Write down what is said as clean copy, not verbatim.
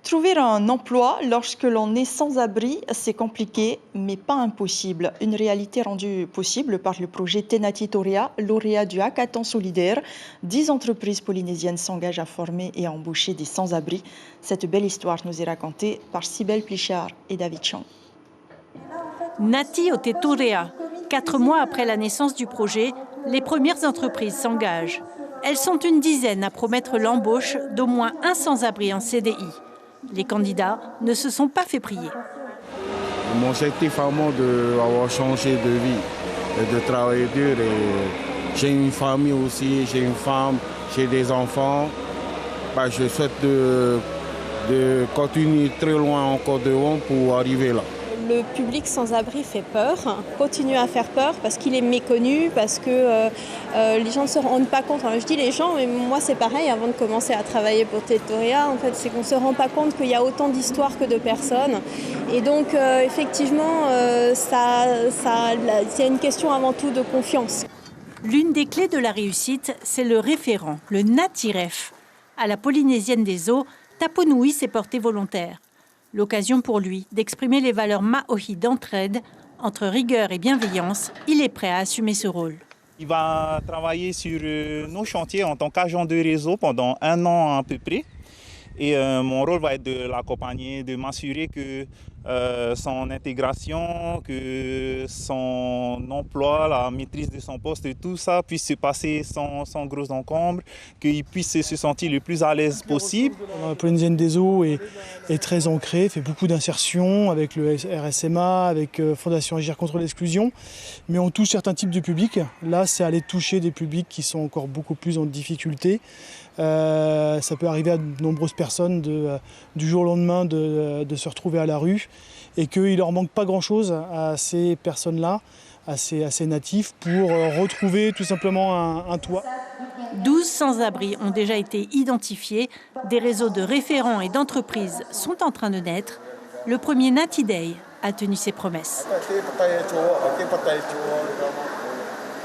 Trouver un emploi lorsque l'on est sans abri, c'est compliqué, mais pas impossible. Une réalité rendue possible par le projet Tenati Toria, lauréat du Hackathon solidaire. 10 entreprises polynésiennes s'engagent à former et à embaucher des sans-abri. Cette belle histoire nous est racontée par Cybèle Plichard et David Chang. Nati Torea. 4 mois après la naissance du projet, les premières entreprises s'engagent. Elles sont une dizaine à promettre l'embauche d'au moins un sans-abri en CDI. Les candidats ne se sont pas fait prier. Mon objectif à moi d'avoir changé de vie et de travailler dur. J'ai une famille aussi, j'ai une femme, j'ai des enfants. Je souhaite de continuer très loin encore devant pour arriver là. Le public sans-abri fait peur, continue à faire peur parce qu'il est méconnu, parce que les gens ne se rendent pas compte. Enfin, je dis les gens, mais moi c'est pareil, avant de commencer à travailler pour Tetoria, en fait, c'est qu'on ne se rend pas compte qu'il y a autant d'histoires que de personnes. Et donc effectivement, c'est une question avant tout de confiance. L'une des clés de la réussite, c'est le référent, le Natiref. À la Polynésienne des Eaux, Taponui s'est porté volontaire. L'occasion pour lui d'exprimer les valeurs maohi d'entraide, entre rigueur et bienveillance. Il est prêt à assumer ce rôle. Il va travailler sur nos chantiers en tant qu'agent de réseau pendant 1 an à peu près. Et mon rôle va être de l'accompagner, de m'assurer que son intégration, que son emploi, la maîtrise de son poste, tout ça puisse se passer sans gros encombre, qu'il puisse se sentir le plus à l'aise possible. La Polynésienne des Eaux est très ancrée, fait beaucoup d'insertions avec le RSMA, avec Fondation Agir contre l'exclusion, mais on touche certains types de publics. Là, c'est aller toucher des publics qui sont encore beaucoup plus en difficulté. Ça peut arriver à de nombreuses personnes du jour au lendemain de se retrouver à la rue et qu'il ne leur manque pas grand-chose à ces personnes-là, à ces natifs, pour retrouver tout simplement un toit. 12 sans-abri ont déjà été identifiés. Des réseaux de référents et d'entreprises sont en train de naître. Le premier Nati Day a tenu ses promesses.